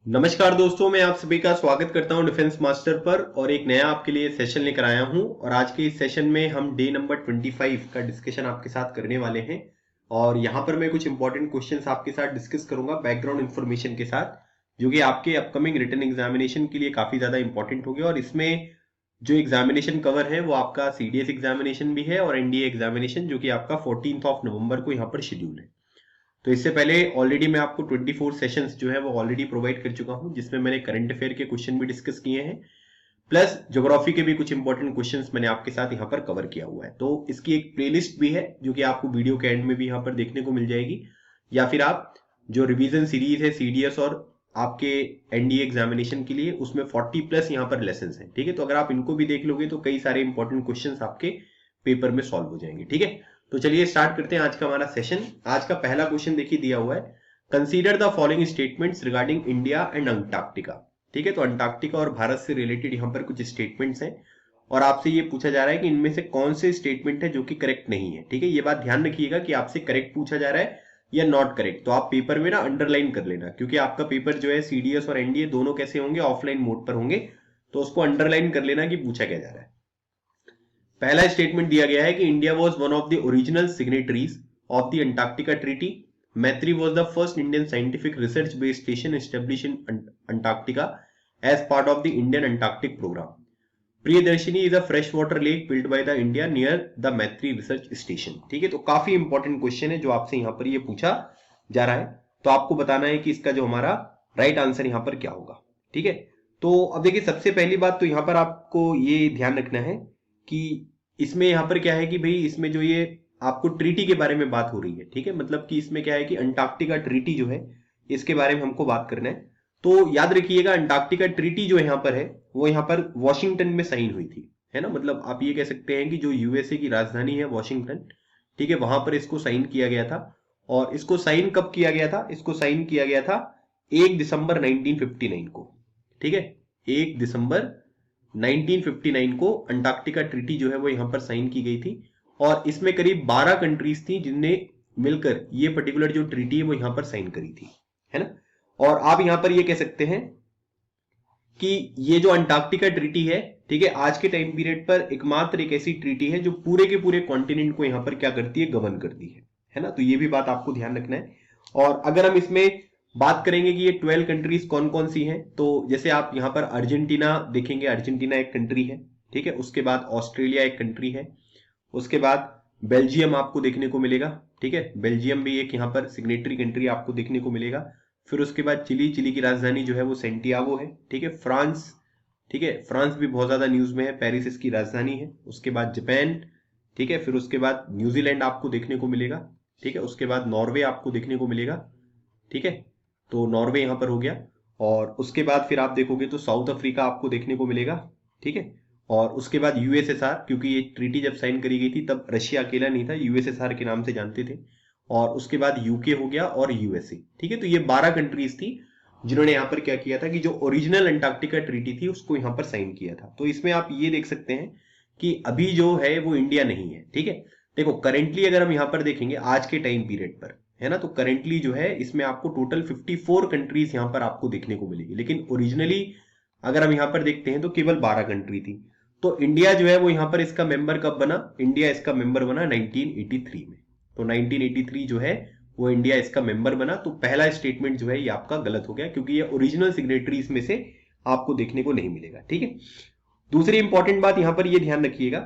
नमस्कार दोस्तों, मैं आप सभी का स्वागत करता हूं डिफेंस मास्टर पर और एक नया आपके लिए सेशन लेकर आया हूं। और आज के इस सेशन में हम डे नंबर 25 का डिस्कशन आपके साथ करने वाले हैं। और यहां पर मैं कुछ इंपॉर्टेंट क्वेश्चंस आपके साथ डिस्कस करूंगा बैकग्राउंड इन्फॉर्मेशन के साथ, जो कि आपके अपकमिंग रिटन एग्जामिनेशन के लिए काफी ज्यादा इंपॉर्टेंट होंगे। और इसमें जो एग्जामिनेशन कवर है वो आपका सीडीएस एग्जामिनेशन भी है और एनडीए एग्जामिनेशन, जो कि आपका 14 नवंबर को यहाँ पर शेड्यूल है। तो इससे पहले ऑलरेडी मैं आपको 24 सेशंस जो है वो ऑलरेडी प्रोवाइड कर चुका हूं, जिसमें मैंने करंट अफेयर के क्वेश्चन भी डिस्कस किए हैं, प्लस ज्योग्राफी के भी कुछ इंपॉर्टेंट क्वेश्चंस मैंने आपके साथ यहाँ पर कवर किया हुआ है। तो इसकी एक प्लेलिस्ट भी है जो कि आपको वीडियो के एंड में भी यहाँ पर देखने को मिल जाएगी, या फिर आप जो रिवीजन सीरीज है सीडीएस और आपके एनडीए एग्जामिनेशन के लिए, उसमें 40 प्लस यहाँ पर लेसन है। ठीक है, तो अगर आप इनको भी देख लोगे तो कई सारे इंपॉर्टेंट क्वेश्चन आपके पेपर में सॉल्व हो जाएंगे। ठीक है, तो चलिए स्टार्ट करते हैं आज का हमारा सेशन। आज का पहला क्वेश्चन देखिए दिया हुआ है, consider the following statements regarding India and Antarctica. ठीक है, तो अंटार्कटिका और भारत से रिलेटेड यहाँ पर कुछ स्टेटमेंट्स हैं और आपसे ये पूछा जा रहा है कि इनमें से कौन से स्टेटमेंट है जो कि करेक्ट नहीं है। ठीक है, ये बात ध्यान रखिएगा कि आपसे करेक्ट पूछा जा रहा है या नॉट करेक्ट। तो आप पेपर में ना अंडरलाइन कर लेना, क्योंकि आपका पेपर जो है सीडीएस और एनडीए दोनों कैसे होंगे, ऑफलाइन मोड पर होंगे। तो उसको अंडरलाइन कर लेना कि पूछा क्या जा रहा है। पहला स्टेटमेंट दिया गया है कि India was one of the original signatories of the Antarctica treaty. Maitri was the first Indian scientific research based station establish in Antarctica as part of the Indian Antarctic program. Priyadarshini is a fresh water lake build by the India near the Maitri research station. ठीक है, तो काफी important question है जो आपसे यहाँ पर ये पूछा जा रहा है। तो आपको बताना है कि इसका जो हमारा राइट आंसर यहाँ पर क्या होगा। ठीक है, तो अब देखिए सबसे पहली बात तो यहाँ पर आपको ये ध्यान रखना है कि इसमें यहाँ पर क्या है कि भाई इसमें जो ये आपको ट्रीटी के बारे में बात हो रही है। ठीक है, मतलब कि इसमें क्या है कि अंटार्कटिका ट्रीटी जो है इसके बारे में हमको बात करना है। तो याद रखिएगा अंटार्कटिका ट्रीटी जो यहाँ पर है वो यहाँ पर वॉशिंगटन में साइन हुई थी, है ना। मतलब आप ये कह सकते हैं कि जो यूएसए की राजधानी है वॉशिंगटन, ठीक है, वहां पर इसको साइन किया गया था। और इसको साइन कब किया गया था? इसको साइन किया गया था 1 दिसंबर 1959 को। ठीक है, 1 दिसंबर 1959 को अंटार्कटिका ट्रीटी जो है वो यहां पर साइन की गई थी। और इसमें करीब 12 कंट्रीज थी जिनने मिलकर ये पर्टिकुलर जो ट्रीटी है वो यहां पर साइन करी थी, है ना। और आप यहां पर ये कह सकते हैं कि ये जो अंटार्कटिका ट्रीटी है, ठीक है, आज के टाइम पीरियड पर एकमात्र एक ऐसी ट्रीटी है जो पूरे के पूरे कॉन्टिनेंट को यहां पर क्या करती है, गवर्न करती है ना। तो ये भी बात आपको ध्यान रखना है। और अगर हम इसमें बात करेंगे कि ये 12 कंट्रीज कौन कौन सी हैं, तो जैसे आप यहां पर अर्जेंटीना देखेंगे, अर्जेंटीना एक कंट्री है। ठीक है, उसके बाद ऑस्ट्रेलिया एक कंट्री है, उसके बाद बेल्जियम आपको देखने को मिलेगा। ठीक है, बेल्जियम भी एक यहाँ पर सिग्नेटरी कंट्री आपको देखने को मिलेगा। फिर उसके बाद चिली, चिली की राजधानी जो है वो सेंटियागो है। ठीक है, फ्रांस, ठीक है, फ्रांस भी बहुत ज्यादा न्यूज में है, पेरिस इसकी राजधानी है। उसके बाद जापान, ठीक है, फिर उसके बाद न्यूजीलैंड आपको देखने को मिलेगा। ठीक है, उसके बाद नॉर्वे आपको देखने को मिलेगा। ठीक है, तो नॉर्वे यहां पर हो गया। और उसके बाद फिर आप देखोगे तो साउथ अफ्रीका आपको देखने को मिलेगा। ठीक है, और उसके बाद यूएसएसआर, क्योंकि ये ट्रीटी जब साइन करी गई थी तब रशिया अकेला नहीं था, यूएसएसआर के नाम से जानते थे। और उसके बाद यूके हो गया और यूएसए। ठीक है, तो ये 12 कंट्रीज थी जिन्होंने यहाँ पर क्या किया था कि जो ओरिजिनल अंटार्कटिका ट्रीटी थी उसको यहाँ पर साइन किया था। तो इसमें आप ये देख सकते हैं कि अभी जो है वो इंडिया नहीं है। ठीक है, देखो करेंटली अगर हम यहाँ पर देखेंगे आज के टाइम पीरियड पर, है ना, तो करेंटली जो है इसमें आपको टोटल 54 कंट्रीज यहाँ पर आपको देखने को मिलेगी। लेकिन ओरिजिनली अगर हम यहाँ पर देखते हैं तो केवल 12 कंट्री थी। तो इंडिया जो है वो यहाँ पर इसका मेंबर कब बना? इंडिया इसका मेंबर बना 1983 में। तो 1983 जो है वो इंडिया इसका मेंबर बना। तो पहला स्टेटमेंट जो है ये आपका गलत हो गया, क्योंकि ये ओरिजिनल सिग्नेटरीज में से आपको देखने को नहीं मिलेगा। ठीक है, दूसरी इंपॉर्टेंट बात यहां पर ये ध्यान रखिएगा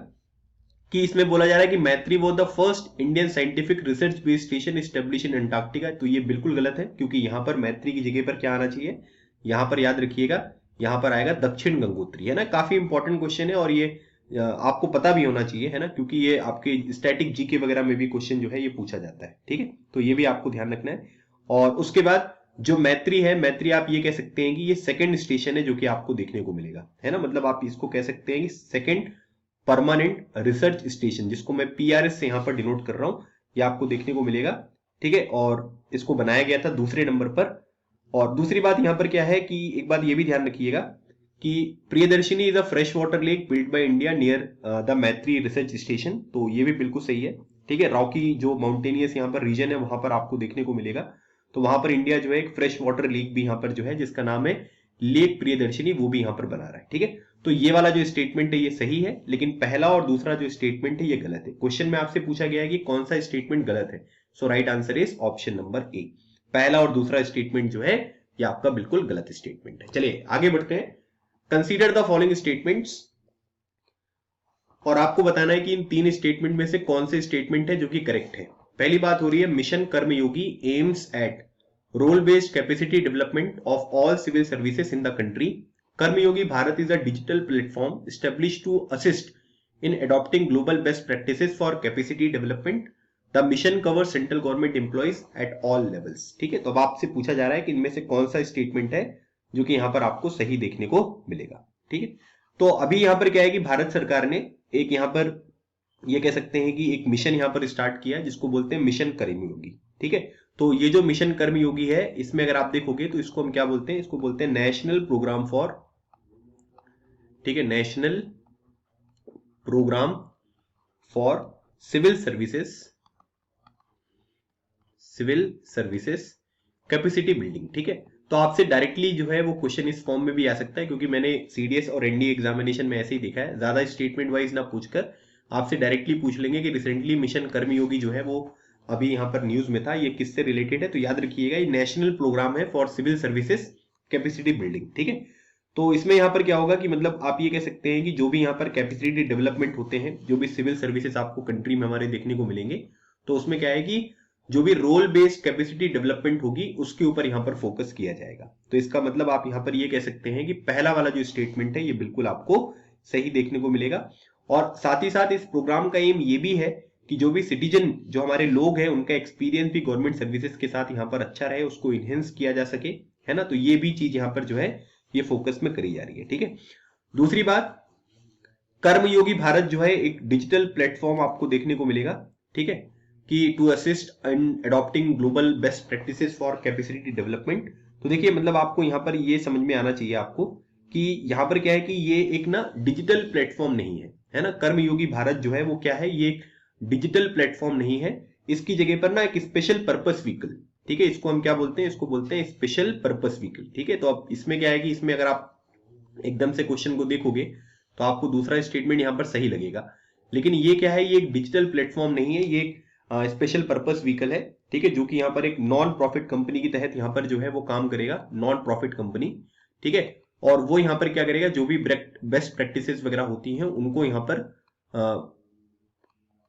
कि इसमें बोला जा रहा है कि मैत्री was the first Indian scientific research based station establish in Antarctica. तो ये बिल्कुल गलत है, क्योंकि यहां पर मैत्री की जगह पर क्या आना चाहिए? यहां पर याद रखिएगा, यहां पर आएगा दक्षिण गंगोत्री, है ना। काफी इंपॉर्टेंट क्वेश्चन है और ये आपको पता भी होना चाहिए, है ना, क्योंकि ये आपके स्टैटिक जीके वगैरह में भी क्वेश्चन जो है ये पूछा जाता है। ठीक है, तो ये भी आपको ध्यान रखना है। और उसके बाद जो मैत्री है, मैत्री आप ये कह सकते हैं कि ये सेकंड स्टेशन है जो कि आपको देखने को मिलेगा, है ना। मतलब आप इसको कह सकते हैं कि सेकंड परमानेंट रिसर्च स्टेशन, जिसको मैं पीआरएस से यहां पर डिनोट कर रहा हूं, ये आपको देखने को मिलेगा। ठीक है, और इसको बनाया गया था दूसरे नंबर पर। और दूसरी बात यहां पर क्या है कि एक बात ये भी ध्यान रखिएगा कि Priyadarshini is a fresh water lake build by India near the Maitri research station. तो ये भी बिल्कुल सही है। ठीक है, रॉकी जो माउंटेनियस यहाँ पर रीजन है वहां पर आपको देखने को मिलेगा। तो वहां पर इंडिया जो है एक फ्रेश वाटर लेक भी यहाँ पर जो है जिसका नाम है लेक प्रियदर्शनी, वो भी यहाँ पर बना रहा है। ठीक है, तो ये वाला जो स्टेटमेंट है ये सही है, लेकिन पहला और दूसरा जो स्टेटमेंट है ये गलत है। क्वेश्चन में आपसे पूछा गया है कि कौन सा स्टेटमेंट गलत है, so right answer is option number A. पहला और दूसरा स्टेटमेंट जो है ये आपका बिल्कुल गलत स्टेटमेंट है। चलिए आगे बढ़ते हैं। कंसीडर द फॉलोइंग स्टेटमेंट्स, और आपको बताना है कि इन तीन स्टेटमेंट में से कौन से स्टेटमेंट है जो कि करेक्ट है। पहली बात हो रही है, mission Karmayogi aims at role based capacity development of all civil services in the country. Karmayogi Bharat is a digital platform established to assist in adopting global best practices for capacity development. The mission cover central government employees at all levels. ठीक है, तो अब आपसे पूछा जा रहा है कि इनमें से कौन सा स्टेटमेंट है जो कि यहां पर आपको सही देखने को मिलेगा। ठीक है, तो अभी यहां पर क्या है कि भारत सरकार ने एक यहां पर ये कह सकते हैं कि एक मिशन यहां पर स्टार्ट किया जिसको बोलते हैं मिशन कर्मयोगी। ठीक है, तो ये जो मिशन कर्मयोगी है इसमें अगर आप देखोगे तो इसको हम क्या बोलते हैं, इसको बोलते हैं नेशनल प्रोग्राम फॉर, ठीक है, national programme for civil services capacity building. ठीक है, तो आपसे डायरेक्टली जो है वो क्वेश्चन इस फॉर्म में भी आ सकता है, क्योंकि मैंने सीडीएस और एनडीए एग्जामिनेशन में ऐसे ही देखा है, ज्यादा स्टेटमेंट वाइज ना पूछकर आपसे डायरेक्टली पूछ लेंगे कि रिसेंटली मिशन कर्मयोगी जो है वो अभी यहां पर न्यूज में था, ये किससे रिलेटेड है। तो याद रखिएगा ये नेशनल प्रोग्राम है for civil services capacity building. ठीक है, तो इसमें यहां पर क्या होगा कि मतलब आप ये कह सकते हैं कि जो भी यहां पर कैपेसिटी डेवलपमेंट होते हैं, जो भी सिविल सर्विसेज आपको कंट्री में हमारे देखने को मिलेंगे, तो उसमें क्या है कि जो भी रोल बेस्ड कैपेसिटी डेवलपमेंट होगी उसके ऊपर यहां पर फोकस किया जाएगा। तो इसका मतलब आप यहां पर ये कह सकते हैं कि पहला वाला जो स्टेटमेंट है ये बिल्कुल आपको सही देखने को मिलेगा। और साथ ही साथ इस प्रोग्राम का एम ये भी है कि जो भी सिटीजन, जो हमारे लोग हैं, उनका एक्सपीरियंस भी गवर्नमेंट सर्विसेज के साथ यहाँ पर अच्छा रहे, उसको इनहेंस किया जा सके, है ना। तो ये भी चीज यहाँ पर जो है ये फोकस में करी जा रही है। ठीक है, दूसरी बात, कर्मयोगी भारत जो है एक डिजिटल प्लेटफॉर्म आपको देखने को मिलेगा। ठीक है, कि to assist in adopting global best practices for capacity development. तो देखिए मतलब आपको यहाँ पर ये समझ में आना चाहिए आपको कि यहाँ पर क्या है कि ये एक ना डिजिटल प्लेटफॉर्म नहीं है ना। कर्मयोगी भारत जो है वो क्या है, ये डिजिटल प्लेटफॉर्म नहीं है, इसकी जगह पर ना एक स्पेशल पर्पस व्हीकल, ठीक है, इसको हम क्या बोलते हैं, इसको बोलते हैं स्पेशल पर्पस व्हीकल। ठीक है, तो अब इसमें क्या है कि इसमें अगर आप एकदम से क्वेश्चन को देखोगे तो आपको दूसरा स्टेटमेंट यहां पर सही लगेगा, लेकिन ये क्या है, ये एक डिजिटल प्लेटफॉर्म नहीं है, ये एक स्पेशल पर्पस व्हीकल है। ठीक है, जो कि यहाँ पर एक नॉन प्रॉफिट कंपनी की तहत यहाँ पर जो है वो काम करेगा, नॉन प्रॉफिट कंपनी। ठीक है, और वो यहाँ पर क्या करेगा, जो भी बेस्ट प्रैक्टिसेस वगैरह होती हैं उनको यहाँ पर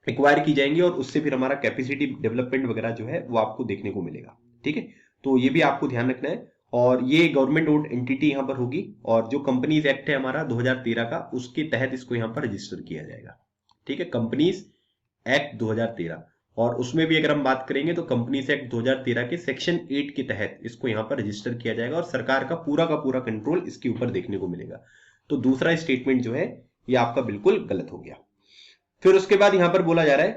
एक्वायर की जाएंगी और उससे फिर हमारा कैपेसिटी डेवलपमेंट वगैरह जो है वो आपको देखने को मिलेगा। ठीक है, तो ये भी आपको ध्यान रखना है। और ये गवर्नमेंट ओन्ड एंटिटी यहाँ पर होगी, और जो कंपनीज एक्ट है हमारा 2013 का, उसके तहत इसको यहाँ पर रजिस्टर किया जाएगा। ठीक है, कंपनीज एक्ट 2013, और उसमें भी अगर हम बात करेंगे तो कंपनीज एक्ट 2013 के सेक्शन 8 के तहत इसको यहाँ पर रजिस्टर किया जाएगा, और सरकार का पूरा कंट्रोल इसके ऊपर देखने को मिलेगा। तो दूसरा स्टेटमेंट जो है ये आपका बिल्कुल गलत हो गया। फिर उसके बाद यहां पर बोला जा रहा है,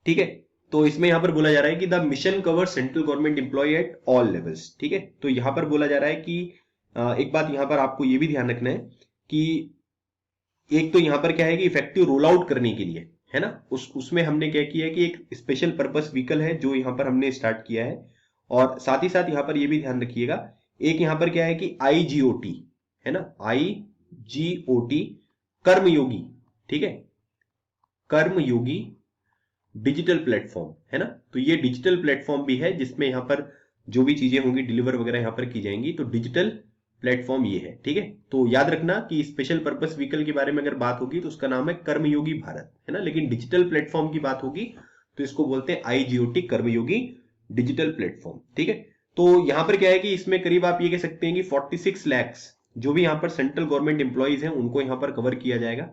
ठीक है, तो इसमें यहां पर बोला जा रहा है कि the mission cover central government employ at all levels. ठीक है, तो यहां पर बोला जा रहा है कि एक बात यहां पर आपको यह भी ध्यान रखना है कि एक तो यहां पर क्या है कि इफेक्टिव रोल आउट करने के लिए, है ना, उसमें हमने क्या किया है कि एक स्पेशल पर्पस व्हीकल है जो यहां पर हमने स्टार्ट किया है। और साथ ही साथ यहां पर यह भी ध्यान रखिएगा, एक यहां पर क्या है कि IGOT, है ना, IGOT कर्मयोगी, ठीक है, कर्मयोगी डिजिटल प्लेटफॉर्म, है ना। तो ये डिजिटल प्लेटफॉर्म भी है जिसमें यहां पर जो भी चीजें होंगी डिलीवर वगैरह यहां पर की जाएंगी, तो डिजिटल प्लेटफॉर्म ये है। ठीक है, तो याद रखना कि स्पेशल पर्पस व्हीकल के बारे में अगर बात होगी तो उसका नाम है कर्मयोगी भारत, है ना, लेकिन डिजिटल प्लेटफॉर्म की बात होगी तो इसको बोलते हैं IGOT कर्मयोगी डिजिटल प्लेटफॉर्म। ठीक है, तो यहां पर क्या है कि इसमें करीब आप ये कह सकते हैं कि 46 लाख जो भी यहां पर सेंट्रल गवर्नमेंट एम्प्लॉइज हैं उनको यहां पर कवर किया जाएगा।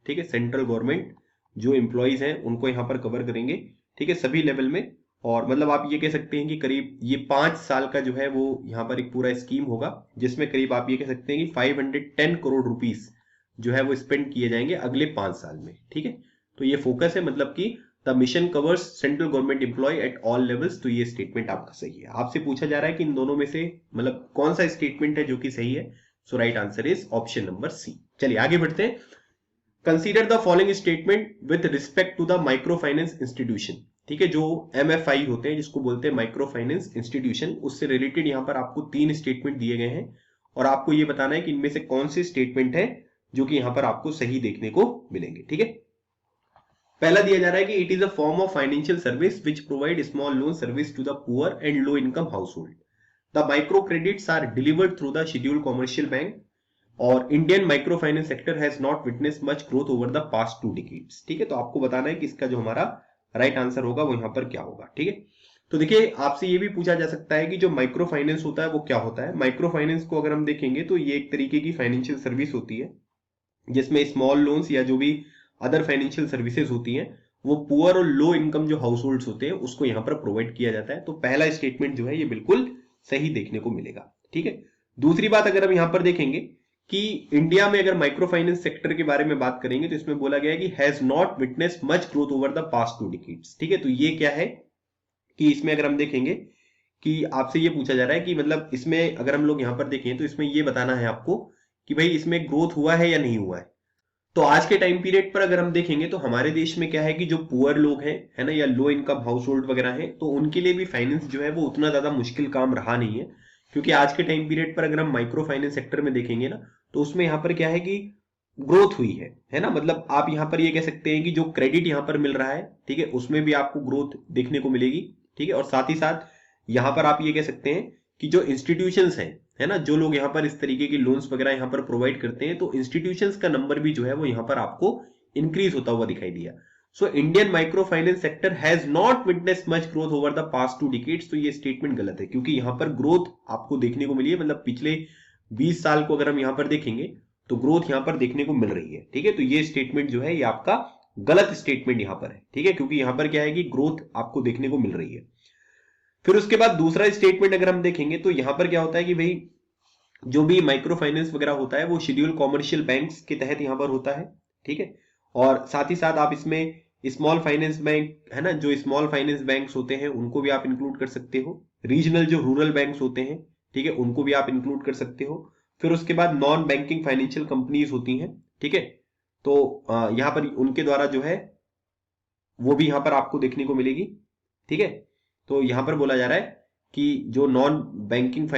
ठीक है, सेंट्रल गवर्नमेंट जो एम्प्लॉइज हैं उनको यहां पर कवर करेंगे। ठीक है, सभी लेवल में, और मतलब आप ये कह सकते हैं कि करीब ये 5 साल का जो है वो यहां पर एक पूरा स्कीम होगा, जिसमें करीब आप ये कह सकते हैं कि 510 करोड़ रुपीस जो है वो स्पेंड किए जाएंगे अगले 5 साल में। ठीक है, तो ये फोकस है, मतलब कि the mission covers central government employ at all levels. तो ये स्टेटमेंट आपका सही है। आपसे पूछा जा रहा है कि इन दोनों में से मतलब कौन सा स्टेटमेंट है जो कि सही है, so right answer is option number C. चलिए आगे बढ़ते हैं। Consider the following statement with respect to the micro finance institution. ठीक है, जो MFI होते हैं जिसको बोलते हैं माइक्रो फाइनेंस इंस्टीट्यूशन, उससे रिलेटेड यहाँ पर आपको 3 स्टेटमेंट दिए गए हैं और आपको ये बताना है कि इनमें से कौन से स्टेटमेंट है जो कि यहाँ पर आपको सही देखने को मिलेंगे। ठीक है, पहला दिया जा रहा है कि it is a form of financial service which provide small loan service to the poor and low income house hold. The micro credits are delivered through the scheduled commercial bank और Indian micro finance sector has not witness much growth over the past 2 decades. ठीक है, तो आपको बताना है कि इसका जो हमारा राइट आंसर होगा वो यहां पर क्या होगा। ठीक है, तो देखिए आपसे ये भी पूछा जा सकता है कि जो माइक्रो फाइनेंस होता है वो क्या होता है। माइक्रो फाइनेंस को अगर हम देखेंगे तो ये एक तरीके की फाइनेंशियल सर्विस होती है जिसमें स्मॉल लोन्स या जो भी अदर फाइनेंशियल सर्विसेज होती हैं वो पुअर और लो इनकम जो हाउस होल्ड्स होते हैं उसको यहां पर प्रोवाइड किया जाता है। तो पहला स्टेटमेंट जो है ये बिल्कुल सही देखने को मिलेगा। ठीक है, दूसरी बात अगर हम यहां पर देखेंगे कि इंडिया में अगर माइक्रो फाइनेंस सेक्टर के बारे में बात करेंगे तो इसमें बोला गया है कि has not witness much growth over the past 2 decades. ठीक है, तो ये क्या है कि इसमें अगर हम देखेंगे कि आपसे ये पूछा जा रहा है कि मतलब इसमें अगर हम लोग यहां पर देखें तो इसमें ये बताना है आपको कि भाई इसमें ग्रोथ हुआ है या नहीं हुआ है। तो आज के टाइम पीरियड पर अगर हम देखेंगे तो हमारे देश में क्या है कि जो पुअर लोग हैं है ना, या लो इनकम हाउस होल्ड वगैरह हैं, तो उनके लिए भी फाइनेंस जो है वो उतना ज्यादा मुश्किल काम रहा नहीं है। क्योंकि आज के टाइम पीरियड पर अगर हम माइक्रो फाइनेंस सेक्टर में देखेंगे ना तो उसमें यहाँ पर क्या है कि ग्रोथ हुई है ना। मतलब आप यहाँ पर ये कह सकते हैं कि जो क्रेडिट यहाँ पर मिल रहा है, ठीक है, उसमें भी आपको ग्रोथ देखने को मिलेगी। ठीक है, और साथ ही साथ यहाँ पर आप ये कह सकते हैं कि जो इंस्टीट्यूशंस हैं है ना, जो लोग यहाँ पर इस तरीके की लोन्स वगैरह यहाँ पर प्रोवाइड करते हैं, तो इंस्टीट्यूशंस का नंबर भी जो है वो यहाँ पर आपको इंक्रीज होता हुआ दिखाई दिया। So Indian micro finance sector has not witness much growth over the past 2 decades. तो ये स्टेटमेंट गलत है क्योंकि यहाँ पर ग्रोथ आपको देखने को मिली है, मतलब पिछले 20 साल को अगर हम यहाँ पर देखेंगे तो ग्रोथ यहाँ पर देखने को मिल रही है। ठीक है, तो ये स्टेटमेंट जो है ये आपका गलत स्टेटमेंट यहाँ पर है। ठीक है, क्योंकि यहाँ पर क्या है कि ग्रोथ आपको देखने को मिल रही है। फिर उसके बाद दूसरा स्टेटमेंट अगर हम देखेंगे तो यहां पर क्या होता है कि भाई जो भी माइक्रो फाइनेंस वगैरह होता है वो शेड्यूल कॉमर्शियल बैंक्स के तहत यहां पर होता है। ठीक है, और साथ ही साथ आप इसमें स्मॉल फाइनेंस बैंक है ना, जो स्मॉल फाइनेंस बैंक्स होते हैं उनको भी आप इंक्लूड कर सकते हो। रीजनल जो रूरल बैंक्स होते हैं, ठीक है, उनको भी आप इंक्लूड कर सकते हो। फिर उसके बाद नॉन बैंकिंग फाइनेंशियल कंपनीज होती हैं। ठीक है, तो यहां पर उनके द्वारा जो है वो भी यहां पर आपको देखने को मिलेगी। ठीक है, तो यहां पर बोला जा रहा है कि जो नॉन बैंकिंग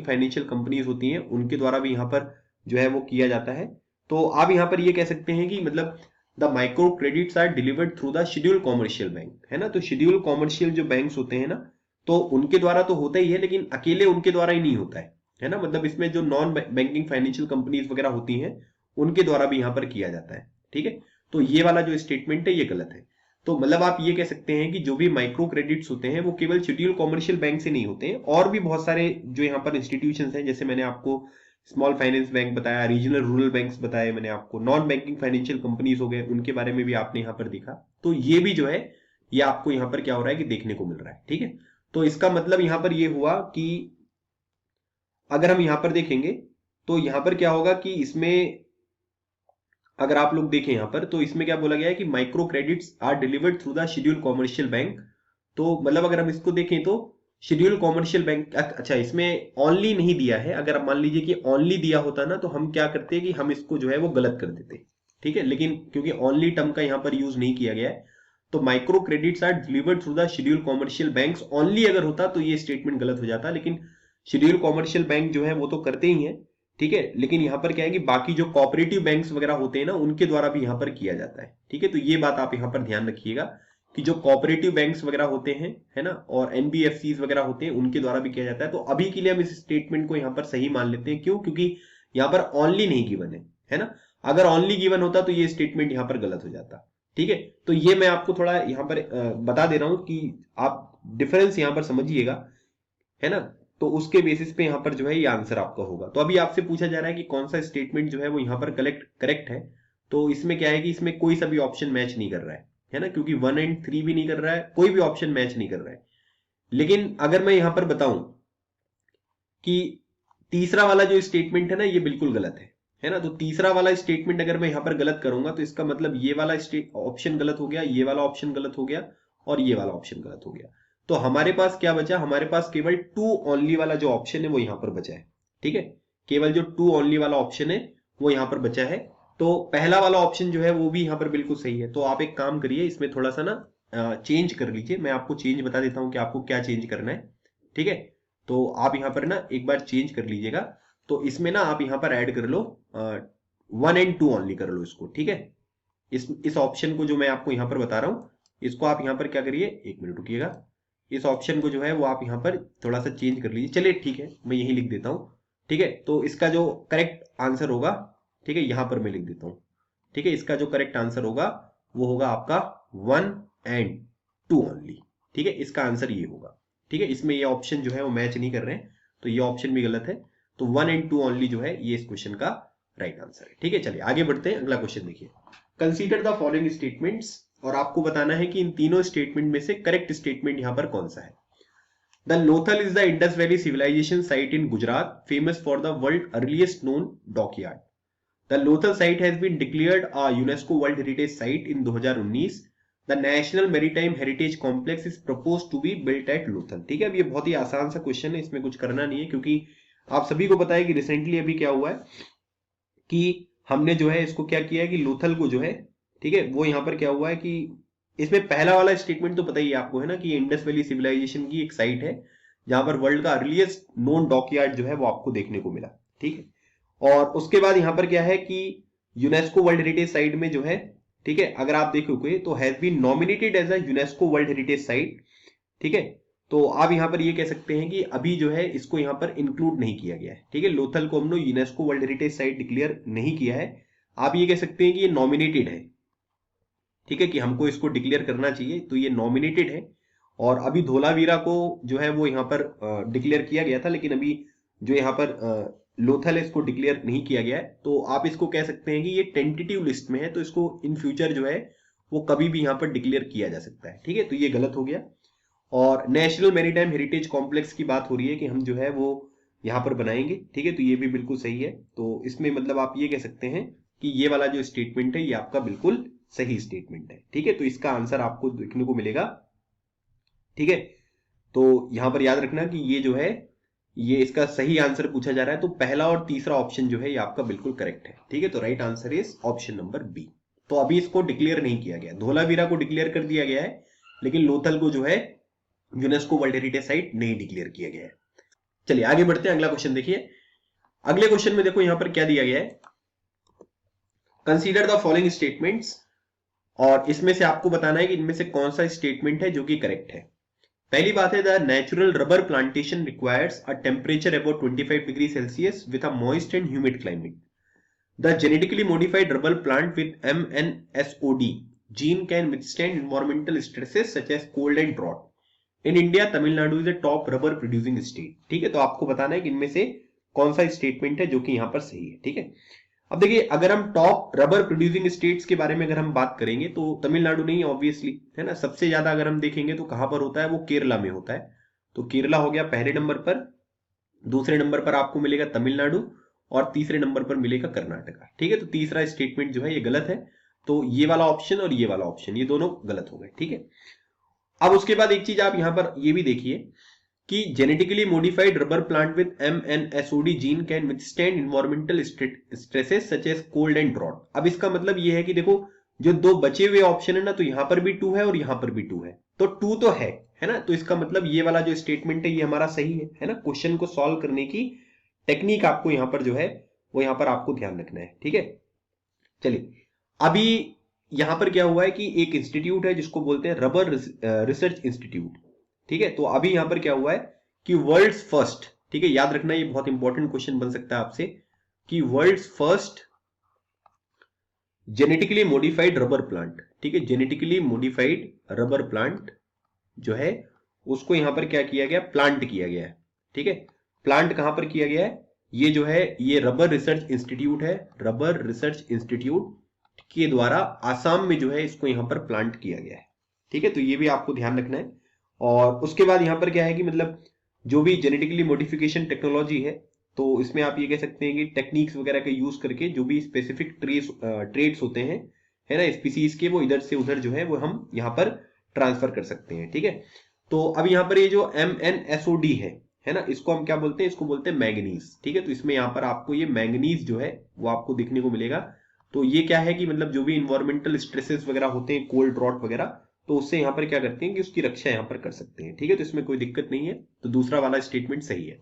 फाइनेंशियल कंपनीज होती हैं उनके द्वारा भी यहां पर जो है वो किया जाता है। तो आप यहां पर ये कह सकते हैं कि मतलब the micro credits are delivered through the schedule commercial bank, है ना। तो शेड्यूल कॉमर्शियल जो बैंक्स होते हैं ना, तो उनके द्वारा तो होता ही है, लेकिन अकेले उनके द्वारा ही नहीं होता है ना। मतलब इसमें जो नॉन बैंकिंग फाइनेंशियल कंपनीज वगैरह होती हैं उनके द्वारा भी यहां पर किया जाता है। ठीक है, तो ये वाला जो स्टेटमेंट है ये गलत है। तो मतलब आप ये कह सकते हैं कि जो भी माइक्रो क्रेडिट्स होते हैं वो केवल शेड्यूल कॉमर्शियल बैंक से नहीं होते हैं, और भी बहुत सारे जो यहाँ पर इंस्टीट्यूशंस हैं, जैसे मैंने आपको स्मॉल फाइनेंस बैंक बताया, रीजनल रूरल बैंक्स बताए मैंने आपको, नॉन बैंकिंग फाइनेंशियल कंपनीज हो गए, उनके बारे में भी आपने यहाँ पर देखा। तो ये भी जो है ये आपको यहाँ पर क्या हो रहा है कि देखने को मिल रहा है। ठीक है, तो इसका मतलब यहाँ पर ये हुआ कि अगर हम यहाँ पर देखेंगे तो यहाँ पर क्या होगा कि इसमें अगर आप लोग देखें यहाँ पर तो इसमें क्या बोला गया है कि micro credits are delivered through the schedule commercial bank. तो मतलब अगर हम इसको देखें तो शेड्यूल कॉमर्शियल बैंक, अच्छा इसमें ओनली नहीं दिया है। अगर आप मान लीजिए कि ओनली दिया होता ना तो हम क्या करते हैं कि हम इसको जो है वो गलत कर देते। ठीक है, लेकिन क्योंकि ओनली टर्म का यहाँ पर यूज नहीं किया गया है तो micro credits are delivered through the schedule commercial banks only अगर होता तो ये स्टेटमेंट गलत हो जाता, लेकिन शेड्यूल कॉमर्शियल बैंक जो है वो तो करते ही हैं। ठीक है, लेकिन यहां पर क्या है कि बाकी जो कोऑपरेटिव बैंक्स वगैरह होते हैं ना उनके द्वारा भी यहां पर किया जाता है। ठीक है, तो ये बात आप यहां पर ध्यान रखिएगा कि जो कोऑपरेटिव बैंक्स वगैरह होते हैं है ना, और एनबीएफसीज वगैरह होते हैं उनके द्वारा भी किया जाता है। तो अभी के लिए हम इस स्टेटमेंट को यहां पर सही मान लेते हैं। क्यों? क्योंकि यहां पर ओनली नहीं गिवन है ना। अगर ओनली गिवन होता तो ये स्टेटमेंट यहां पर गलत हो जाता। ठीक है, तो ये मैं आपको थोड़ा यहां पर बता दे रहा हूं कि आप डिफरेंस यहां पर समझिएगा, है ना। तो उसके बेसिस पे यहां पर जो है ये आंसर आपका होगा। तो अभी आपसे पूछा जा रहा है कि कौन सा स्टेटमेंट जो है वो यहां पर करेक्ट है। तो इसमें क्या है कि इसमें कोई सा भी ऑप्शन मैच नहीं कर रहा है ना, क्योंकि 1 और 3 भी नहीं कर रहा है, कोई भी ऑप्शन मैच नहीं कर रहा है। लेकिन अगर मैं यहां पर बताऊं कि तीसरा वाला जो स्टेटमेंट है ना ये बिल्कुल गलत है ना। तो तीसरा वाला स्टेटमेंट अगर मैं यहां पर गलत करूंगा तो इसका मतलब ये वाला ऑप्शन गलत हो गया, ये वाला ऑप्शन गलत हो गया और ये वाला ऑप्शन गलत हो गया। तो हमारे पास क्या बचा? हमारे पास केवल टू ओनली वाला जो ऑप्शन है वो यहां पर बचा है। ठीक है, केवल जो टू ओनली वाला ऑप्शन है वो यहां पर बचा है। तो पहला वाला ऑप्शन जो है वो भी यहाँ पर बिल्कुल सही है। तो आप एक काम करिए, इसमें थोड़ा सा ना चेंज कर लीजिए। मैं आपको चेंज बता देता हूँ कि आपको क्या चेंज करना है, ठीक है। तो आप यहाँ पर ना एक बार चेंज कर लीजिएगा। तो इसमें ना आप यहाँ पर ऐड कर लो 1 and 2 ओनली कर लो इसको, ठीक है। इस ऑप्शन को जो मैं आपको यहाँ पर बता रहा हूँ, इसको आप यहाँ पर क्या करिए, 1 मिनट रुकिएगा। इस ऑप्शन को जो है वो आप यहाँ पर थोड़ा सा चेंज कर लीजिए। चलिए ठीक है, मैं यही लिख देता हूँ, ठीक है। तो इसका जो करेक्ट आंसर होगा, ठीक है, यहाँ पर मैं लिख देता हूँ, ठीक है। इसका जो करेक्ट आंसर होगा वो होगा आपका 1 and 2 ओनली, ठीक है। इसका आंसर ये होगा, ठीक है। इसमें ये ऑप्शन जो है वो मैच नहीं कर रहे हैं, तो ये ऑप्शन भी गलत है। तो 1 and 2 ओनली जो है ये इस क्वेश्चन का राइट आंसर है, ठीक है। चलिए आगे बढ़ते हैं, अगला क्वेश्चन देखिए। कंसीडर द फॉलोइंग स्टेटमेंट्स, और आपको बताना है कि इन तीनों स्टेटमेंट में से करेक्ट स्टेटमेंट यहां पर कौन सा है। The Lothal is the Indus valley civilisation site in Gujarat, famous for the world earliest known dockyard. The Lothal site has been declared a UNESCO world heritage site in 2019। The national maritime heritage complex is propose to be built at Lothal, ठीक है। अब ये बहुत ही आसान सा question है, इसमें कुछ करना नहीं है, क्योंकि आप सभी को पता है कि रिसेंटली अभी क्या हुआ है कि हमने जो है इसको क्या किया है कि लोथल को जो है, ठीक है, वो यहां पर क्या हुआ है कि इसमें पहला वाला स्टेटमेंट तो पता ही है आपको, है ना, कि इंडस वैली सिविलाइजेशन की एक साइट है जहां पर वर्ल्ड का अर्लीस्ट नोन डॉकयार्ड जो है वो आपको देखने को मिला, ठीक है। और उसके बाद यहां पर क्या है कि यूनेस्को वर्ल्ड हेरिटेज साइट में जो है, ठीक है, अगर आप देखोगे तो has been nominated as a UNESCO world heritage site, ठीक है। तो आप यहां पर ये कह सकते हैं कि अभी जो है इसको यहां पर इंक्लूड नहीं किया गया है, ठीक है। लोथल को हमने UNESCO world heritage site declare नहीं किया है, आप ये कह सकते हैं कि ये नॉमिनेटेड है, ठीक है, कि हमको इसको डिक्लेयर करना चाहिए, तो ये नॉमिनेटेड है। और अभी धोलावीरा को जो है वो यहाँ पर डिक्लेयर किया गया था, लेकिन अभी जो यहाँ पर लोथल है इसको डिक्लेयर नहीं किया गया है। तो आप इसको कह सकते हैं कि ये टेंटेटिव लिस्ट में है, तो इसको इन फ्यूचर जो है वो कभी भी यहाँ पर डिक्लेयर किया जा सकता है, ठीक है। तो ये गलत हो गया। और नेशनल मैरीटाइम हेरिटेज कॉम्प्लेक्स की बात हो रही है कि हम जो है वो यहाँ पर बनाएंगे, ठीक है, तो ये भी बिल्कुल सही है। तो इसमें मतलब आप ये कह सकते हैं कि ये वाला जो स्टेटमेंट है ये आपका बिल्कुल सही स्टेटमेंट है, ठीक है। तो इसका आंसर आपको देखने को मिलेगा, ठीक है। तो यहां पर याद रखना कि ये जो है ये इसका सही आंसर पूछा जा रहा है, तो पहला और तीसरा ऑप्शन जो है ये आपका बिल्कुल करेक्ट है, ठीक है। तो right answer is option number B. तो अभी इसको डिक्लेयर नहीं किया गया, धोलावीरा को डिक्लेयर कर दिया गया है, लेकिन लोथल को जो है यूनेस्को वर्ल्ड हेरिटेज साइट नहीं डिक्लेयर किया गया है। चलिए आगे बढ़ते हैं, अगला क्वेश्चन देखिए। अगले क्वेश्चन में देखो यहां पर क्या दिया गया है, कंसीडर द फॉलोइंग स्टेटमेंट्स, और इसमें से आपको बताना है कि इनमें से कौन सा स्टेटमेंट है जो कि करेक्ट है। पहली बात है, the natural rubber plantation requires a temperature about 25 degree Celsius with a moist and humid climate. The genetically modified rubber plant with MNSOD gene can withstand environmental stresses such as cold and drought. In India Tamil Nadu is a top rubber producing state, ठीक है। तो आपको बताना है कि इनमें से कौन सा स्टेटमेंट है जो कि यहां पर सही है, ठीक है। अब देखिए, अगर हम टॉप रबर प्रोड्यूसिंग स्टेट्स के बारे में अगर हम बात करेंगे तो तमिलनाडु नहीं, ऑब्वियसली, है ना। सबसे ज्यादा अगर हम देखेंगे तो कहां पर होता है, वो केरला में होता है। तो केरला हो गया पहले नंबर पर, दूसरे नंबर पर आपको मिलेगा तमिलनाडु, और तीसरे नंबर पर मिलेगा कर्नाटका, ठीक है। तो तीसरा स्टेटमेंट जो है ये गलत है। तो ये वाला ऑप्शन और ये वाला ऑप्शन ये दोनों गलत हो गए, ठीक है। अब उसके बाद एक चीज आप यहां पर ये भी देखिए कि genetically modified rubber plant with MNSOD gene can withstand environmental stresses such as cold and drought. अब इसका मतलब ये है कि देखो, जो दो बचे हुए ऑप्शन है ना, तो यहां पर भी 2 है और यहां पर भी 2 है, तो 2 तो है ना। तो इसका मतलब ये वाला जो स्टेटमेंट है ये हमारा सही है ना। क्वेश्चन को सॉल्व करने की टेक्निक आपको यहां पर जो है वो यहां पर आपको ध्यान रखना है, ठीक है। चलिए, अभी यहां पर क्या हुआ है कि एक इंस्टीट्यूट है जिसको बोलते हैं रबर रिसर्च इंस्टीट्यूट, ठीक है। तो अभी यहां पर क्या हुआ है कि वर्ल्ड्स फर्स्ट, ठीक है, याद रखना ये बहुत इंपॉर्टेंट क्वेश्चन बन सकता है आपसे, कि world's first genetically modified rubber plant, ठीक है, जेनेटिकली मॉडिफाइड रबर प्लांट जो है उसको यहां पर क्या किया गया, प्लांट किया गया है, ठीक है। प्लांट कहां पर किया गया है, ये जो है ये रबर रिसर्च इंस्टीट्यूट है, रबर रिसर्च इंस्टीट्यूट के द्वारा आसाम में जो है इसको यहां पर प्लांट किया गया है, ठीक है। तो ये भी आपको ध्यान रखना है। और उसके बाद यहां पर क्या है कि मतलब जो भी जेनेटिकली मॉडिफिकेशन टेक्नोलॉजी है, तो इसमें आप ये कह सकते हैं कि टेक्निक्स वगैरह का यूज करके जो भी स्पेसिफिक ट्रेड्स होते हैं, है ना, स्पीसीज के, वो इधर से उधर जो है वो हम यहाँ पर ट्रांसफर कर सकते हैं, ठीक है। तो अब यहाँ पर ये जो MNSOD है ना, इसको हम क्या बोलते हैं, इसको बोलते हैं मैंगनीज, ठीक है। तो इसमें यहाँ पर आपको ये मैंगनीज जो है वो आपको देखने को मिलेगा। तो ये क्या है कि मतलब जो भी इन्वायरमेंटल स्ट्रेसेस वगैरह होते हैं, कोल्ड ड्रॉट वगैरह, तो उससे यहाँ पर क्या करते हैं कि उसकी रक्षा यहाँ पर कर सकते हैं। ठीक है, तो इसमें कोई दिक्कत नहीं है, तो दूसरा वाला स्टेटमेंट सही है।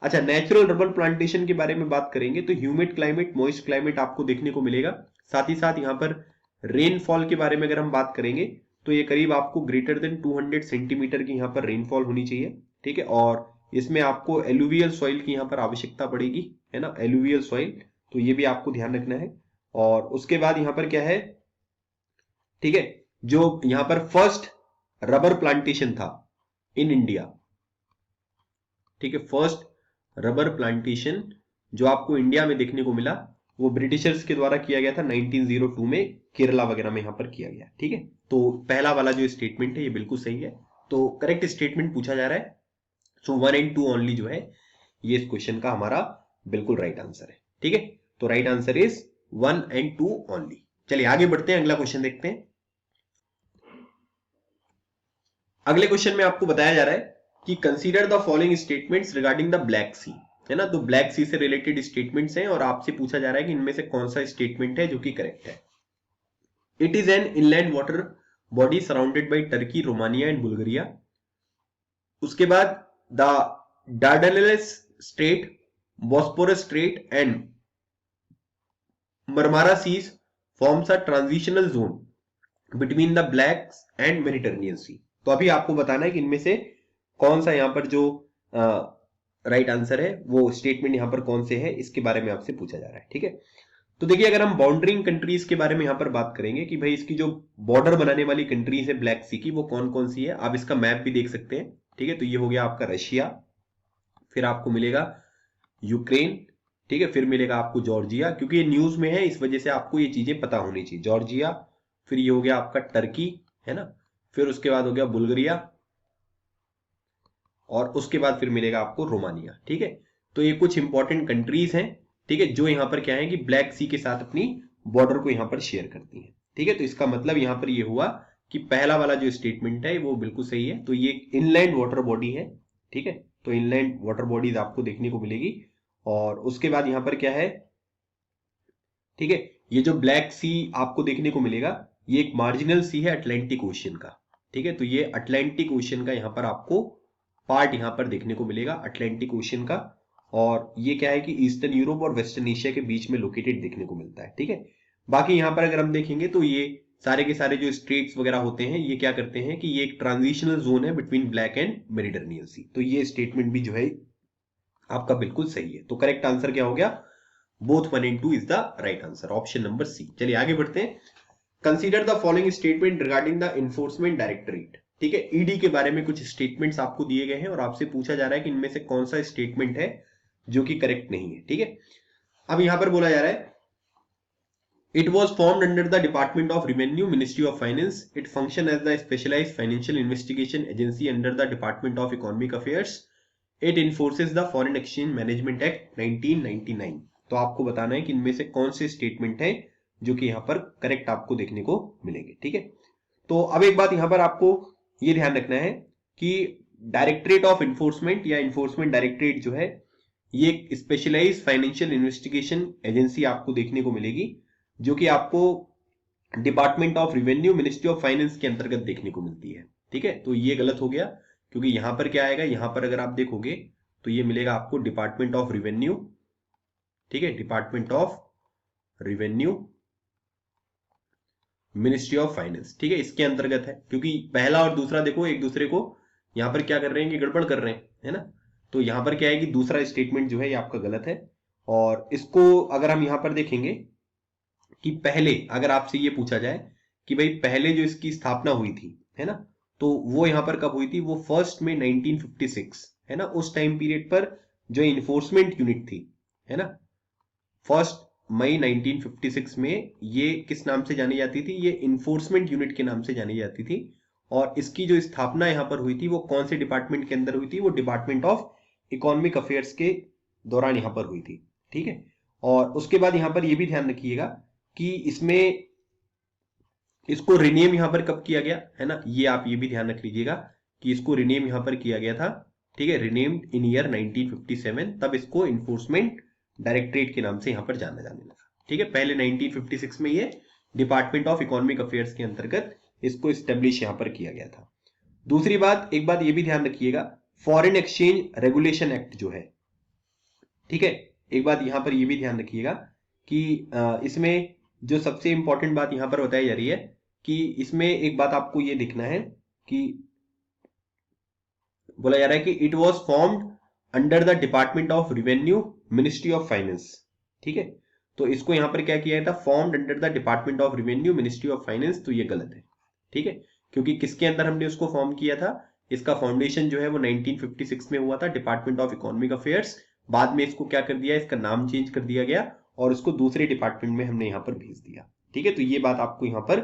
अच्छा, नेचुरल रबर प्लांटेशन के बारे में बात करेंगे तो ह्यूमिड क्लाइमेट, मॉइस्ट क्लाइमेट आपको देखने को मिलेगा। साथ ही साथ यहाँ पर रेनफॉल के बारे में अगर हम बात करेंगे तो ये करीब आपको ग्रेटर देन 200 सेंटीमीटर की यहाँ पर रेनफॉल होनी चाहिए। ठीक है, और इसमें आपको एलुवियल सॉइल की यहाँ पर आवश्यकता पड़ेगी, है ना, एलुवियल सॉइल, तो ये भी आपको ध्यान रखना है। और उसके बाद यहाँ पर क्या है, ठीक है, जो यहाँ पर फर्स्ट रबर प्लांटेशन था इन इंडिया, ठीक है, फर्स्ट रबर प्लांटेशन जो आपको इंडिया में देखने को मिला वो ब्रिटिशर्स के द्वारा किया गया था 1902 में, केरला वगैरह में यहां पर किया गया। ठीक है, तो पहला वाला जो स्टेटमेंट है ये बिल्कुल सही है, तो करेक्ट स्टेटमेंट पूछा जा रहा है। सो 1 and 2 ओनली जो है ये इस क्वेश्चन का हमारा बिल्कुल राइट आंसर है। ठीक है, तो right answer is 1 and 2 only. चलिए आगे बढ़ते हैं, अगला क्वेश्चन देखते हैं। अगले क्वेश्चन में आपको बताया जा रहा है कि consider the following statements regarding the Black Sea, है ना, तो ब्लैक सी से रिलेटेड स्टेटमेंट्स हैं और आपसे पूछा जा रहा है कि इनमें से कौन सा स्टेटमेंट है जो कि करेक्ट है। It is an inland water body surrounded by Turkey, Romania and Bulgaria. उसके बाद the Dardanelles Strait, Bosporus Strait and Marmara seas forms a transitional zone between the Black and Mediterranean Sea. तो अभी आपको बताना है कि इनमें से कौन सा यहां पर जो राइट आंसर है वो स्टेटमेंट यहां पर कौन से है, इसके बारे में आपसे पूछा जा रहा है। ठीक है, तो देखिए अगर हम बाउंड्रिंग कंट्रीज के बारे में यहां पर बात करेंगे कि भाई इसकी जो बॉर्डर बनाने वाली कंट्रीज है ब्लैक सी की वो कौन कौन सी है, आप इसका मैप भी देख सकते हैं। ठीक है, तो ये हो गया आपका रशिया, फिर आपको मिलेगा यूक्रेन, ठीक है, फिर मिलेगा आपको जॉर्जिया, क्योंकि ये न्यूज में है इस वजह से आपको ये चीजें पता होनी चाहिए। जॉर्जिया, फिर ये हो गया आपका टर्की, है ना, फिर उसके बाद हो गया बुल्गारिया, और उसके बाद फिर मिलेगा आपको रोमानिया। ठीक है, तो ये कुछ इंपॉर्टेंट कंट्रीज हैं, ठीक है, जो यहां पर क्या है कि ब्लैक सी के साथ अपनी बॉर्डर को यहां पर शेयर करती हैं। ठीक है, तो इसका मतलब यहां पर ये हुआ कि पहला वाला जो स्टेटमेंट है वो बिल्कुल सही है, तो ये इनलैंड वाटर बॉडी है। ठीक है, तो इनलैंड वाटर बॉडीज आपको देखने को मिलेगी। और उसके बाद यहां पर क्या है, ठीक है, ये जो ब्लैक सी आपको देखने को मिलेगा ये एक मार्जिनल सी है अटलांटिक ओशियन का। ठीक है, तो ये अटलांटिक ओशियन का यहां पर आपको पार्ट यहां पर देखने को मिलेगा, अटलांटिक ओशियन का, और ये क्या है कि ईस्टर्न यूरोप और वेस्टर्न एशिया के बीच में लोकेटेड देखने को मिलता है। ठीक है, बाकी यहां पर अगर हम देखेंगे तो ये सारे के सारे जो स्ट्रेट्स वगैरह होते हैं ये क्या करते हैं कि ये एक ट्रांजिशनल जोन है between black and Mediterranean Sea, तो ये स्टेटमेंट भी जो है आपका बिल्कुल सही है। तो करेक्ट आंसर क्या हो गया, both 1 and 2 is the right answer, option number C. चलिए आगे बढ़ते हैं। Consider the following statement regarding the enforcement directorate. ठीक है, ईडी के बारे में कुछ स्टेटमेंट्स आपको दिए गए हैं और आपसे पूछा जा रहा है कि इनमें से कौन सा स्टेटमेंट है जो कि करेक्ट नहीं है। ठीक है, अब यहां पर बोला जा रहा है it was formed under the department of revenue, ministry of finance. It function as the specialized financial investigation agency under the department of economic affairs. It enforces the foreign exchange management act 1999। तो आपको बताना है कि इनमें से कौन से statement है जो कि यहां पर करेक्ट आपको देखने को मिलेंगे। ठीक है, तो अब एक बात यहां पर आपको ये ध्यान रखना है कि डायरेक्टरेट ऑफ इन्फोर्समेंट या इन्फोर्समेंट डायरेक्टरेट जो है ये एक स्पेशलाइज्ड फाइनेंशियल इन्वेस्टिगेशन एजेंसी आपको देखने को मिलेगी, जो कि आपको department of revenue, ministry of finance के अंतर्गत देखने को मिलती है। ठीक है, तो ये गलत हो गया, क्योंकि यहां पर क्या आएगा, यहां पर अगर आप देखोगे तो ये मिलेगा आपको डिपार्टमेंट ऑफ रेवेन्यू। ठीक है, department of revenue, ministry of finance, ठीक है, इसके अंतर्गत है, क्योंकि पहला और दूसरा देखो एक दूसरे को यहां पर क्या कर रहे हैं कि गड़बड़ कर रहे हैं, है ना। तो यहां पर क्या है कि दूसरा स्टेटमेंट जो है ये आपका गलत है, और इसको अगर हम यहां पर देखेंगे कि पहले अगर आपसे ये पूछा जाए कि भाई पहले जो इसकी स्थापना हुई थी, है ना, तो वो यहां पर कब हुई थी, वो 1 मई 1956, है ना, उस टाइम पीरियड पर जो इन्फोर्समेंट यूनिट थी, है ना, 1 मई 1956 में ये किस नाम से जानी जाती थी, ये इन्फोर्समेंट यूनिट के नाम से जानी जाती थी। और इसकी जो स्थापना यहां पर हुई थी वो कौन से डिपार्टमेंट के अंदर हुई थी, वो डिपार्टमेंट ऑफ इकोनॉमिक अफेयर्स के दौरान यहां पर हुई थी। ठीक है, और उसके बाद यहां पर यह भी ध्यान रखिएगा कि इसमें इसको रिनेम यहां पर कब किया गया, है ना, ये आप ये भी ध्यान रख लीजिएगा कि इसको रिनेम यहां पर किया गया था। ठीक है, रिनेम्ड इन ईयर 1957, तब इसको इन्फोर्समेंट डायरेक्टरेट के नाम से यहां पर जाना जाने लगा। ठीक है, पहले 1956 में ये डिपार्टमेंट ऑफ इकोनॉमिक अफेयर्स के अंतर्गत इसको इस्टेब्लिश यहां पर किया गया था। दूसरी बात, एक बात ये भी ध्यान रखिएगा, फॉरेन एक्सचेंज रेगुलेशन एक्ट जो है, ठीक है, एक बात यहां पर ये भी ध्यान रखिएगा कि इसमें जो सबसे इंपॉर्टेंट बात यहां पर बताई जा रही है कि इसमें एक बात आपको ये देखना है कि बोला जा रहा है कि it was formed under the department of revenue ministry of finance, ठीक है, तो इसको यहां पर क्या किया गया था, formed under the department of revenue ministry of finance, तो ये गलत है, ठीक है, क्योंकि किसके अंदर हमने उसको फॉर्म किया था, इसका फाउंडेशन जो है वो 1956 में हुआ था, डिपार्टमेंट ऑफ इकोनॉमिक अफेयर्स, बाद में इसको क्या कर दिया, इसका नाम चेंज कर दिया गया और इसको दूसरे डिपार्टमेंट में हमने यहां पर भेज दिया, ठीक है, तो ये बात आपको यहां पर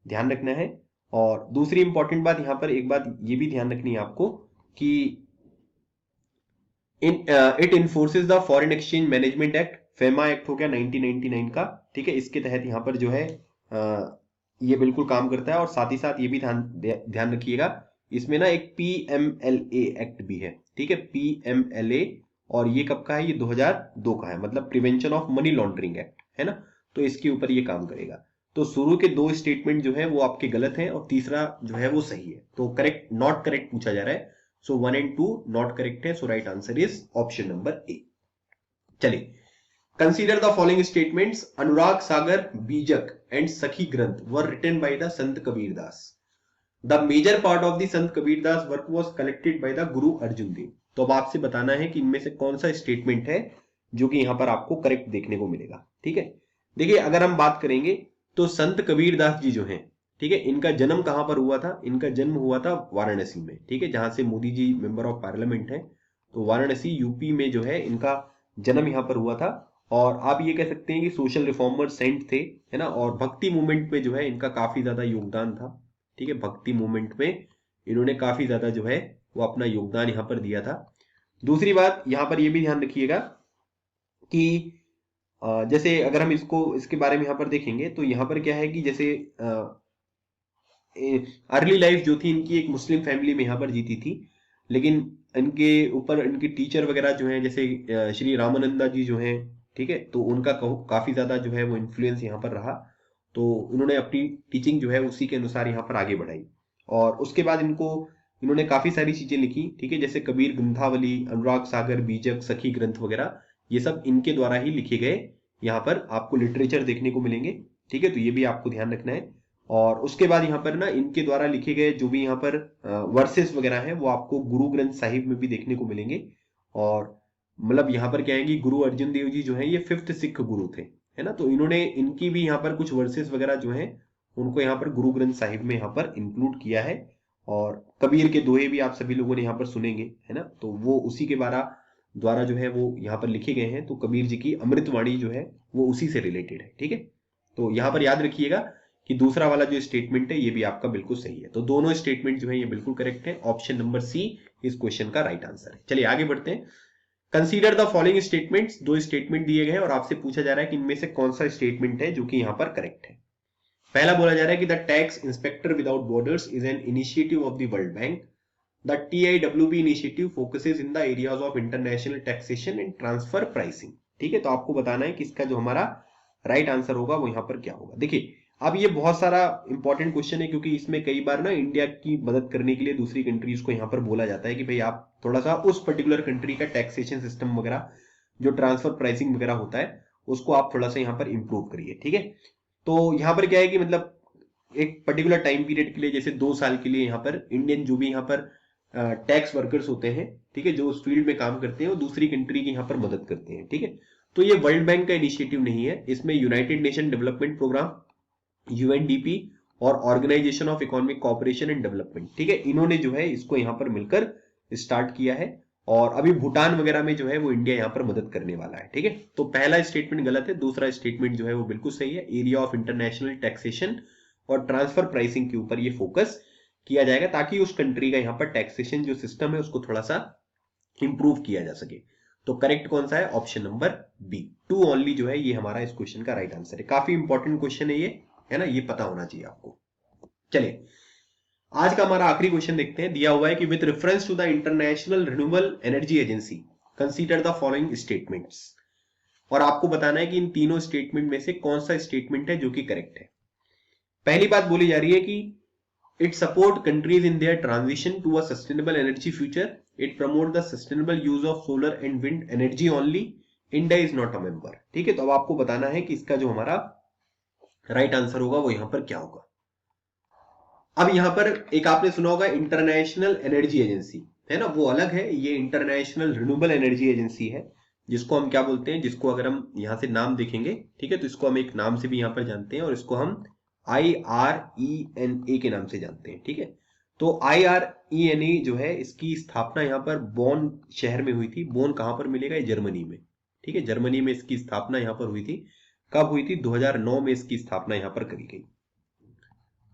ध्यान रखना है। और दूसरी इंपॉर्टेंट बात यहां पर एक बात ये भी ध्यान रखनी है आपको कि it enforces the foreign exchange management act, FEMA act हो गया 1999 का, ठीक है, इसके तहत यहां पर जो है ये बिल्कुल काम करता है। और साथ ही साथ ये भी ध्यान रखिएगा, इसमें ना एक PMLA एक्ट भी है, ठीक है, PMLA, और ये कब का है, ये 2002 का है, मतलब prevention of money laundering act है ना, तो इसके ऊपर ये काम करेगा। तो शुरू के दो स्टेटमेंट जो है वो आपके गलत हैं और तीसरा जो है वो सही है, तो करेक्ट नॉट करेक्ट पूछा जा रहा है, सो 1 and 2 नॉट करेक्ट है, so right answer is option number A. चलिए, consider the following statements, Anurag Sagar Bijak and Sakhi Granth were written by the Sant Kabirdas, the major part of the Sant Kabirdas work was collected by the Guru Arjun देव। तो अब आपसे बताना है कि इनमें से कौन सा स्टेटमेंट है जो कि यहां पर आपको करेक्ट देखने को मिलेगा, ठीक है। देखिए, अगर हम बात करेंगे तो संत कबीरदास जी जो हैं, ठीक है, इनका जन्म कहां पर हुआ था, इनका जन्म हुआ था वाराणसी में, ठीक है, जहां से Modi ji member of parliament है, तो वाराणसी यूपी में जो है इनका जन्म यहां पर हुआ था। और आप ये कह सकते हैं कि सोशल रिफॉर्मर सेंट थे, है ना, और भक्ति मूवमेंट में जो है इनका काफी ज्यादा योगदान था, ठीक है, भक्ति मूवमेंट में इन्होंने काफी ज्यादा जो है वो अपना योगदान यहां पर दिया था। दूसरी बात यहां पर यह भी ध्यान रखिएगा कि जैसे अगर हम इसके बारे में यहां पर देखेंगे तो यहां पर क्या है कि जैसे अर्ली लाइफ जो थी इनकी एक मुस्लिम फैमिली में यहां पर जीती थी, लेकिन इनके ऊपर इनके टीचर वगैरह जो हैं जैसे श्री रामानंदा जी जो हैं, ठीक है, तो उनका काफी ज्यादा जो है वो इन्फ्लुएंस यहाँ पर रहा, तो उन्होंने अपनी टीचिंग जो है उसी के अनुसार यहाँ पर आगे बढ़ाई। और उसके बाद इन्होंने काफी सारी चीजें लिखी, ठीक है, जैसे कबीर ग्रंथावली, अनुराग सागर बीजक, सखी ग्रंथ वगैरह, ये सब इनके द्वारा ही लिखे गए यहाँ पर आपको लिटरेचर देखने को मिलेंगे, ठीक है, तो ये भी आपको ध्यान रखना है। और उसके बाद यहाँ पर ना इनके द्वारा लिखे गए जो भी यहाँ पर वर्सेस वगैरह हैं वो आपको गुरु ग्रंथ साहिब में भी देखने को मिलेंगे। और मतलब यहाँ पर क्या है कि गुरु अर्जुन देव जी जो है ये 5th सिख गुरु थे, है ना, तो इन्होंने इनकी भी यहाँ पर कुछ वर्सेस वगैरह जो है उनको यहाँ पर गुरु ग्रंथ साहिब में यहाँ पर इंक्लूड किया है। और कबीर के दोहे भी आप सभी लोगों ने यहाँ पर सुनेंगे, है ना, तो वो उसी के द्वारा जो है वो यहाँ पर लिखे गए हैं, तो कबीर जी की अमृतवाणी जो है वो उसी से रिलेटेड है, ठीक है। तो यहाँ पर याद रखिएगा कि दूसरा वाला जो स्टेटमेंट है ये भी आपका बिल्कुल सही है, तो दोनों स्टेटमेंट जो है ये बिल्कुल करेक्ट है, ऑप्शन नंबर सी इस क्वेश्चन का राइट आंसर है। चलिए आगे बढ़ते हैं। कंसीडर द फॉलोइंग स्टेटमेंट्स, दो स्टेटमेंट दिए गए हैं और आपसे पूछा जा रहा है कि इनमें से कौन सा स्टेटमेंट है जो कि यहां पर करेक्ट है। पहला बोला जा रहा है कि the tax inspector without borders is an initiative of the world bank, the TIWB initiative focuses in the areas of international taxation and transfer pricing, ठीक है, तो आपको बताना है कि इसका जो हमारा राइट आंसर होगा वो यहां पर क्या होगा। देखिए, अब ये बहुत सारा इंपॉर्टेंट क्वेश्चन है क्योंकि इसमें कई बार ना इंडिया की मदद करने के लिए दूसरी कंट्रीज को यहाँ पर बोला जाता है कि भाई आप थोड़ा सा उस पर्टिकुलर कंट्री का टैक्सेशन सिस्टम वगैरह जो ट्रांसफर प्राइसिंग वगैरह होता है उसको आप थोड़ा सा यहाँ पर इंप्रूव करिए, ठीक है। तो यहाँ पर क्या है कि मतलब एक पर्टिकुलर टाइम पीरियड के लिए जैसे 2 साल के लिए यहाँ पर इंडियन जो भी यहाँ पर टैक्स वर्कर्स होते हैं, ठीक है, जो उस फील्ड में काम करते हैं वो दूसरी कंट्री की यहाँ पर मदद करते हैं, ठीक है। तो ये वर्ल्ड बैंक का इनिशिएटिव नहीं है, इसमें United Nation Development Programme UNDP और Organisation of Economic Cooperation and Development, ठीक है, इन्होंने जो है इसको यहाँ पर मिलकर स्टार्ट किया है और अभी भूटान वगैरह में जो है वो इंडिया यहाँ पर मदद करने वाला है, ठीक है। तो पहला स्टेटमेंट गलत है, दूसरा स्टेटमेंट जो है वो बिल्कुल सही है। एरिया ऑफ इंटरनेशनल टैक्सेशन और ट्रांसफर प्राइसिंग के ऊपर ये फोकस किया जाएगा ताकि उस कंट्री का यहाँ पर टैक्सेशन जो सिस्टम है उसको थोड़ा सा इंप्रूव किया जा सके। तो करेक्ट कौन सा है, ऑप्शन नंबर बी, 2 ओनली जो है ये हमारा इस क्वेश्चन का राइट आंसर है। काफी इंपॉर्टेंट क्वेश्चन है ये, है ना, ये पता होना चाहिए आपको। चलिए आज का हमारा आखिरी क्वेश्चन देखते हैं। दिया हुआ है कि with reference to the International Renewable Energy Agency consider the following statements. और आपको बताना है कि इन तीनों स्टेटमेंट में से कौन सा स्टेटमेंट है जो कि करेक्ट है। पहली बात बोली जा रही है कि it support countries in their transition to a sustainable energy future, it promote the sustainable use of solar and wind energy only, India is not a member. ठीक है, तो अब आपको बताना है कि इसका जो हमारा राइट आंसर होगा वो यहां पर क्या होगा। अब यहां पर एक आपने सुना होगा इंटरनेशनल एनर्जी एजेंसी, है ना, वो अलग है, ये इंटरनेशनल रिन्यूएबल एनर्जी एजेंसी है, जिसको हम क्या बोलते हैं, जिसको अगर हम यहां से नाम देखेंगे, ठीक है, तो इसको हम एक नाम से भी यहां पर जानते हैं और इसको हम IRENA के नाम से जानते हैं। ठीक है, तो IRENA जो है इसकी स्थापना यहाँ पर बोन शहर में हुई थी। बोन कहां पर मिलेगा, जर्मनी में। ठीक है, जर्मनी में इसकी स्थापना यहाँ पर हुई थी। कब हुई थी, 2009 में इसकी स्थापना यहाँ पर करी गई।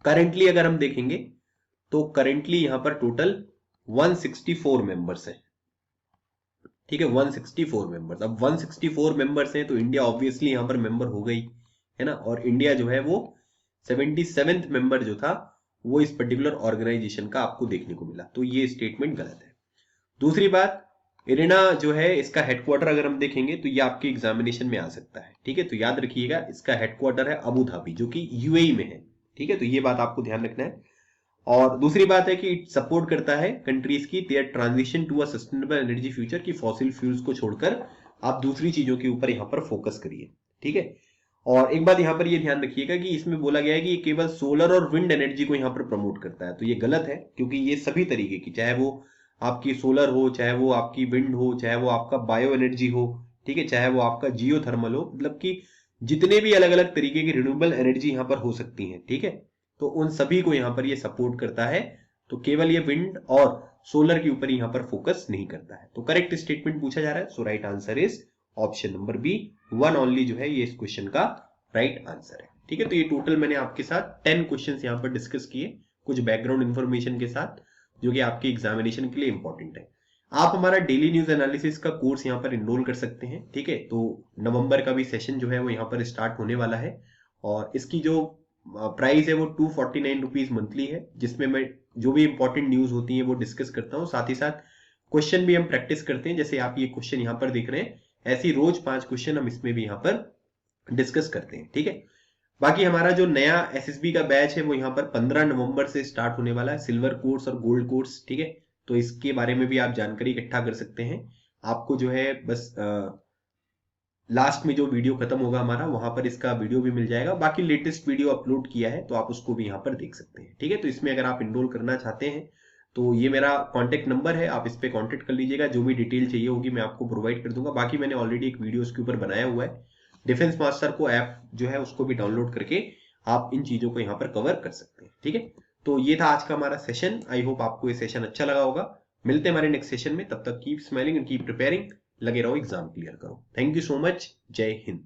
करेंटली अगर हम देखेंगे तो करेंटली यहां पर टोटल 164 मेंबर्स हैं। ठीक है, 164 मेंबर्स। अब 164 मेंबर्स हैं तो इंडिया ऑब्वियसली यहां पर मेंबर हो गई, है ना, और इंडिया जो है वो 77th मेंबर जो था वो इस पर्टिकुलर ऑर्गेनाइजेशन का आपको देखने को मिला, तो ये स्टेटमेंट गलत है। दूसरी बात, इरेना जो है इसका हेडक्वार्टर अगर हम देखेंगे तो ये आपके एग्जामिनेशन में आ सकता है। ठीक है, तो याद रखिएगा इसका हेडक्वार्टर है अबू धाबी जो कि यूएई में है। ठीक है, तो ये बात आपको ध्यान रखना है। और दूसरी बात है कि इट सपोर्ट करता है कंट्रीज की their transition to a sustainable energy future, की फॉसिल फ्यूल्स को छोड़कर आप दूसरी चीजों के ऊपर यहां पर फोकस करिए। ठीक है, और एक बात यहां पर ये ध्यान रखिएगा कि इसमें बोला गया है कि ये केवल सोलर और विंड एनर्जी को यहां पर प्रमोट करता है, तो ये गलत है, क्योंकि ये सभी तरीके की, चाहे वो आपकी सोलर हो, चाहे वो आपकी विंड हो, चाहे वो आपका बायो एनर्जी हो, ठीक है, चाहे वो आपका जियो थर्मल हो, मतलब कि जितने भी अलग अलग तरीके की रिन्यूएबल एनर्जी यहां पर हो सकती है, ठीक है, तो उन सभी को यहां पर ये सपोर्ट करता है। तो केवल ये विंड और सोलर के ऊपर यहां पर फोकस नहीं करता है। तो करेक्ट स्टेटमेंट पूछा जा रहा है, so right answer is option number B, 1 only जो है ये इस क्वेश्चन का राइट आंसर है। ठीक है, तो ये टोटल मैंने आपके साथ 10 क्वेश्चन यहां पर डिस्कस किए, कुछ बैकग्राउंड इंफॉर्मेशन के साथ, जो कि आपके एग्जामिनेशन के लिए इंपॉर्टेंट है। आप हमारा डेली न्यूज एनालिसिस का कोर्स यहाँ पर इनरोल कर सकते हैं। ठीक है, तो नवंबर का भी सेशन जो है वो यहाँ पर स्टार्ट होने वाला है, और इसकी जो प्राइस है वो 249 रुपीज मंथली है, जिसमें मैं जो भी इंपॉर्टेंट न्यूज होती है वो डिस्कस करता हूँ, साथ ही साथ क्वेश्चन भी हम प्रैक्टिस करते हैं। जैसे आप ये क्वेश्चन यहाँ पर देख रहे हैं, ऐसे ही रोज 5 क्वेश्चन हम इसमें भी यहाँ पर डिस्कस करते हैं। ठीक है, बाकी हमारा जो नया एसएसबी का बैच है वो यहाँ पर 15 नवंबर से स्टार्ट होने वाला है, सिल्वर कोर्स और गोल्ड कोर्स। ठीक है, तो इसके बारे में भी आप जानकारी इकट्ठा कर सकते हैं। आपको जो है बस लास्ट में जो वीडियो खत्म होगा हमारा, वहां पर इसका वीडियो भी मिल जाएगा। बाकी लेटेस्ट वीडियो अपलोड किया है तो आप उसको भी यहाँ पर देख सकते हैं। ठीक है, तो इसमें अगर आप इनरोल करना चाहते हैं तो ये मेरा कॉन्टेक्ट नंबर है, आप इस पर कॉन्टेक्ट कर लीजिएगा। जो भी डिटेल चाहिए होगी मैं आपको प्रोवाइड कर दूंगा। बाकी मैंने ऑलरेडी एक वीडियो उसके ऊपर बनाया हुआ है, डिफेंस मास्टर को ऐप जो है उसको भी डाउनलोड करके आप इन चीजों को यहाँ पर कवर कर सकते हैं। ठीक है, तो ये था आज का हमारा सेशन। आई होप आपको ये सेशन अच्छा लगा होगा। मिलते हैं हमारे नेक्स्ट सेशन में, तब तक keep smiling and keep preparing. लगे रहो, एग्जाम क्लियर करो। थैंक यू सो मच, जय हिंद।